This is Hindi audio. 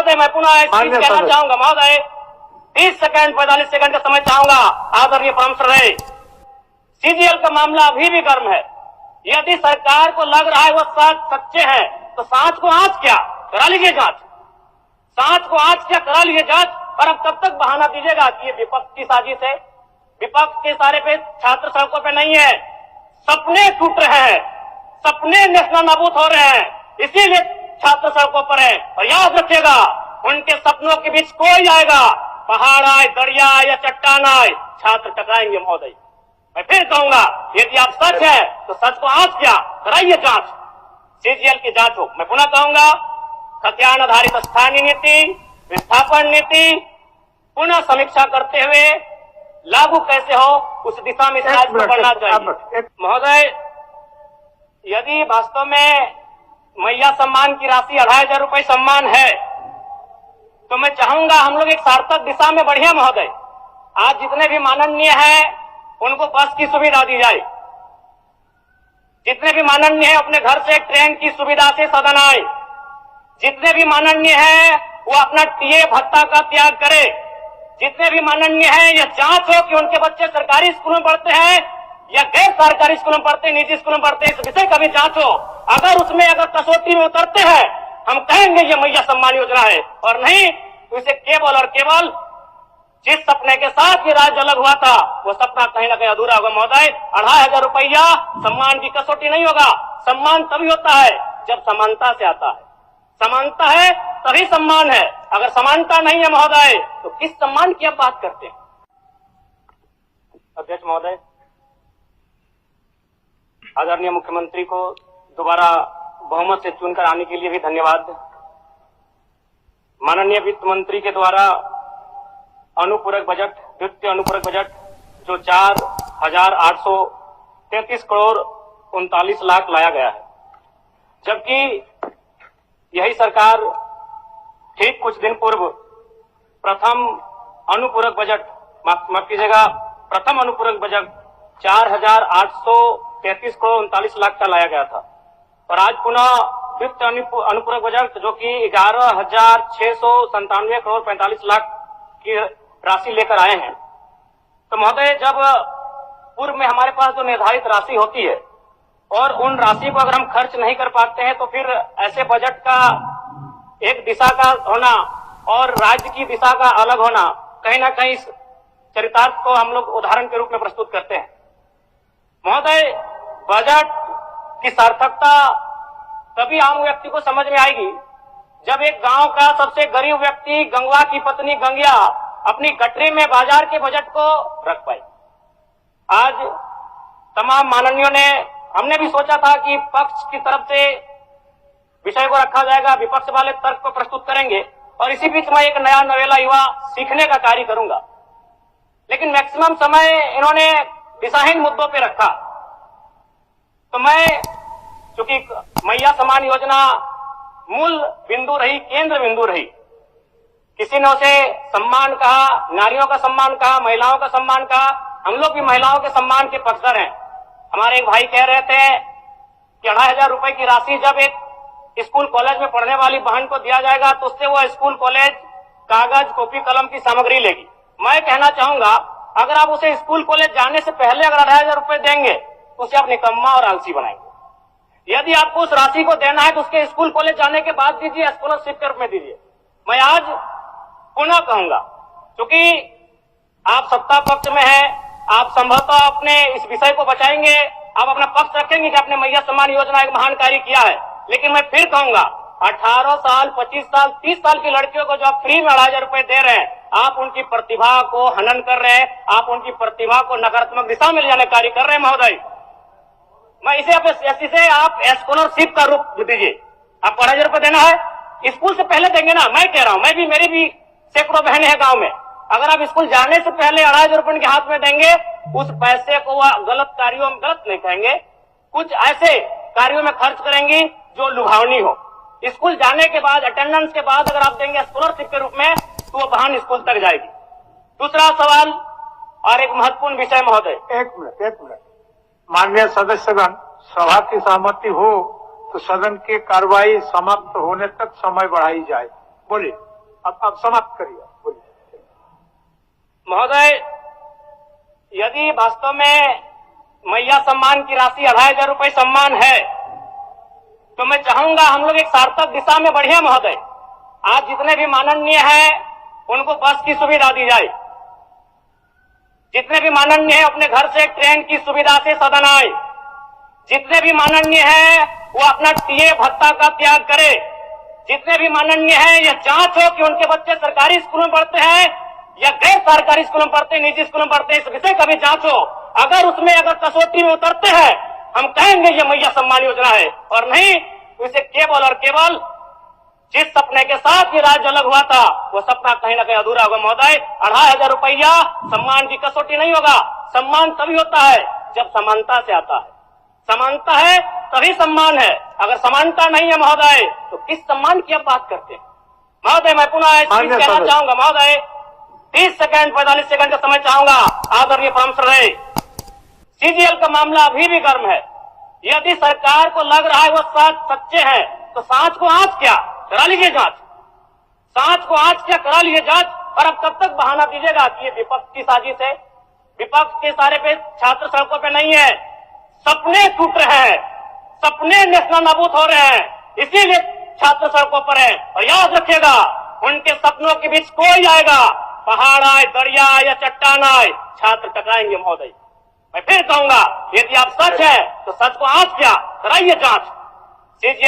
महोदय मैं पुनः एक चीज कहना चाहूंगा महोदय, 30 सेकंड 45 सेकंड का समय चाहूंगा। आदरणीय परमेश्वर है, सीजीएल का मामला अभी भी गर्म है। यदि सरकार को लग रहा है वो सच्चे हैं तो सांच को आंच क्या करा लीजिए जांच, सांच को आंच क्या करा लीजिए जांच। और अब कब तक बहाना दीजिएगा कि ये विपक्ष की साजिश है? विपक्ष के सारे पे छात्र सड़कों पे नहीं है, सपने टूट रहे हैं, सपने नेशनल नाबूद हो रहे हैं, इसीलिए छात्र सड़कों पर है। और याद रखिएगा, उनके सपनों के बीच कोई आएगा, पहाड़ आए, दरिया आए या चट्टान आए, छात्र टकराएंगे महोदय। मैं फिर कहूंगा, यदि आप सच है तो सच को आंच क्या कराइए जांच, सीजीएल की जांच हो। मैं पुनः कहूंगा, खतियान आधारित स्थानीय नीति, विस्थापन नीति पुनः समीक्षा करते हुए लागू कैसे हो उस दिशा में राज्य बढ़ना चाहिए। महोदय, यदि वास्तव में मैया सम्मान की राशि 2,500 रुपए सम्मान है तो मैं चाहूंगा हम लोग एक सार्थक दिशा में बढ़िया महोदय। आज जितने भी माननीय हैं उनको बस की सुविधा दी जाए, जितने भी माननीय हैं अपने घर से ट्रेन की सुविधा से सदन आए, जितने भी माननीय हैं वो अपना टीए भत्ता का त्याग करे, जितने भी माननीय हैं यह जांच हो कि उनके बच्चे सरकारी स्कूलों में पढ़ते हैं या गैर सरकारी स्कूलों में पढ़ते हैं, निजी स्कूलों में पढ़ते हैं, इस विषय का भी जांच हो। अगर उसमें अगर कसौटी में उतरते हैं हम कहेंगे ये मैया सम्मान योजना है, और नहीं तो इसे केवल और केवल जिस सपने के साथ ये राज्य अलग हुआ था वो सपना कहीं ना कहीं अधूरा होगा महोदय। 2,500 रुपया सम्मान की कसौटी नहीं होगा। सम्मान तभी होता है जब समानता से आता है, समानता है तभी सम्मान है। अगर समानता नहीं है महोदय तो किस सम्मान की आप बात करते हैं? अध्यक्ष महोदय, आदरणीय मुख्यमंत्री को दोबारा बहुमत से चुनकर आने के लिए भी धन्यवाद। माननीय वित्त मंत्री के द्वारा अनुपूरक बजट, द्वितीय अनुपूरक बजट जो 4,833 करोड़ 39 लाख लाया गया है, जबकि यही सरकार ठीक कुछ दिन पूर्व प्रथम अनुपूरक बजट, माफ कीजिएगा, प्रथम अनुपूरक बजट 4,833 करोड़ 39 लाख का लाया गया था। और आज पुनः द्वितीय अनुपूरक बजट जो कि 11,697 करोड़ 45 लाख की राशि लेकर आए हैं। तो महोदय, जब पूर्व में हमारे पास जो निर्धारित राशि होती है और उन राशि को अगर हम खर्च नहीं कर पाते हैं तो फिर ऐसे बजट का एक दिशा का होना और राज्य की दिशा का अलग होना, कहीं ना कहीं इस चरितार्थ को हम लोग उदाहरण के रूप में प्रस्तुत करते हैं। महोदय, बजट की सार्थकता तभी आम व्यक्ति को समझ में आएगी जब एक गांव का सबसे गरीब व्यक्ति, गंगवा की पत्नी गंगिया, अपनी गठरी में बाजार के बजट को रख पाए। आज तमाम माननीयों ने, हमने भी सोचा था कि पक्ष की तरफ से विषय को रखा जाएगा, विपक्ष वाले तर्क को प्रस्तुत करेंगे और इसी बीच मैं एक नया नवेला युवा सीखने का कार्य करूंगा। लेकिन मैक्सिमम समय इन्होंने दिशाहीन मुद्दों पे रखा। तो मैं, चूंकि मैया सम्मान योजना मूल बिंदु रही, केंद्र बिंदु रही, किसी ने उसे सम्मान कहा, नारियों का सम्मान कहा, महिलाओं का सम्मान कहा, हम लोग भी महिलाओं के सम्मान के पक्षधर हैं। हमारे एक भाई कह रहे थे कि 2,500 रुपए की राशि जब एक स्कूल कॉलेज में पढ़ने वाली बहन को दिया जाएगा तो उससे वो स्कूल कॉलेज कागज, कॉपी, कलम की सामग्री लेगी। मैं कहना चाहूंगा, अगर आप उसे स्कूल कॉलेज जाने से पहले अगर 2,500 रुपए देंगे तो उसे आप निकम्मा और आलसी बनाएंगे। यदि आपको उस राशि को देना है तो उसके स्कूल कॉलेज जाने के बाद दीजिए, स्कॉलरशिप के रूप में दीजिए। मैं आज पुनः कहूंगा, क्योंकि आप सत्ता पक्ष में हैं, आप संभवतः अपने इस विषय को बचाएंगे, आप अपना पक्ष रखेंगे कि आपने मैया सम्मान योजना एक महान कार्य किया है। लेकिन मैं फिर कहूंगा, 18 साल, 25 साल, 30 साल की लड़कियों को जो आप फ्री में 2,500 रुपए दे रहे हैं, आप उनकी प्रतिभा को हनन कर रहे हैं, आप उनकी प्रतिभा को नकारात्मक दिशा में ले जाने कार्य कर रहे हैं महोदय। मैं इसे आप स्कॉलरशिप का रूप दीजिए। आपको 2,500 रुपए देना है, स्कूल से पहले देंगे ना। मैं कह रहा हूं, मैं भी, मेरी भी सैकड़ों बहनें हैं गांव में, अगर आप स्कूल जाने से पहले 2,500 रुपए के हाथ में देंगे, उस पैसे को वह गलत कार्यों में, गलत नहीं कहेंगे, कुछ ऐसे कार्यों में खर्च करेंगी जो लुभावनी हो। स्कूल जाने के बाद, अटेंडेंस के बाद अगर आप देंगे स्कॉलरशिप के रूप में तो वो बहन स्कूल तक जाएगी। दूसरा सवाल और एक महत्वपूर्ण विषय महोदय। एक मिनट माननीय सदस्यगण, सभा की सहमति हो तो सदन की कार्रवाई समाप्त होने तक समय बढ़ाई जाए। बोलिए। अब समाप्त करिए, बोलिए। महोदय, यदि वास्तव में मैया सम्मान की राशि 2500 रुपए सम्मान है, तो मैं चाहूंगा हम लोग एक सार्थक दिशा में बढ़े महोदय। आज जितने भी माननीय हैं उनको बस की सुविधा दी जाए, जितने भी माननीय हैं अपने घर से ट्रेन की सुविधा से सदन आए, जितने भी माननीय हैं वो अपना टीए भत्ता का त्याग करे, जितने भी माननीय हैं यह जांच हो कि उनके बच्चे सरकारी स्कूलों में पढ़ते हैं या गैर सरकारी स्कूलों में पढ़ते हैं, निजी स्कूलों में पढ़ते हैं, इस विषय का भी जांच हो। अगर उसमें अगर कसौटी में उतरते हैं हम कहेंगे ये मैया सम्मान योजना है, और नहीं तो इसे केवल और केवल जिस सपने के साथ ये राज्य अलग हुआ था वो सपना कहीं ना कहीं अधूरा होगा महोदय। 2500 रुपया सम्मान की कसौटी नहीं होगा। सम्मान तभी होता है जब समानता से आता है, समानता है तभी सम्मान है। अगर समानता नहीं है महोदय तो किस सम्मान की आप बात करते हैं महोदय? मैं पुनः इस चीज कहना चाहूंगा महोदय, 30 सेकंड 45 सेकंड का समय चाहूंगा। आदरणीय परम रहे, सीजीएल का मामला अभी भी गर्म है। यदि सरकार को लग रहा है वो सच्चे हैं तो सांच को आंच क्या करा लीजिए जांच, सांच को आंच क्या करा लीजिए जांच। और अब कब तक बहाना दीजिएगा कि ये विपक्ष की साजिश है? विपक्ष के सारे पे छात्र सड़कों पे नहीं है, सपने टूट रहे हैं, सपने नेशनल नाबूद हो रहे हैं, इसीलिए छात्र सड़कों पर है। और याद रखिएगा उनके सपनों के बीच कोई आएगा, पहाड़ आए, दरिया आए या चट्टान आए, छात्र टकराएंगे महोदय। मैं फिर कहूंगा यदि आप सच है तो सच को आंच क्या कराइए जांच। सीजीएल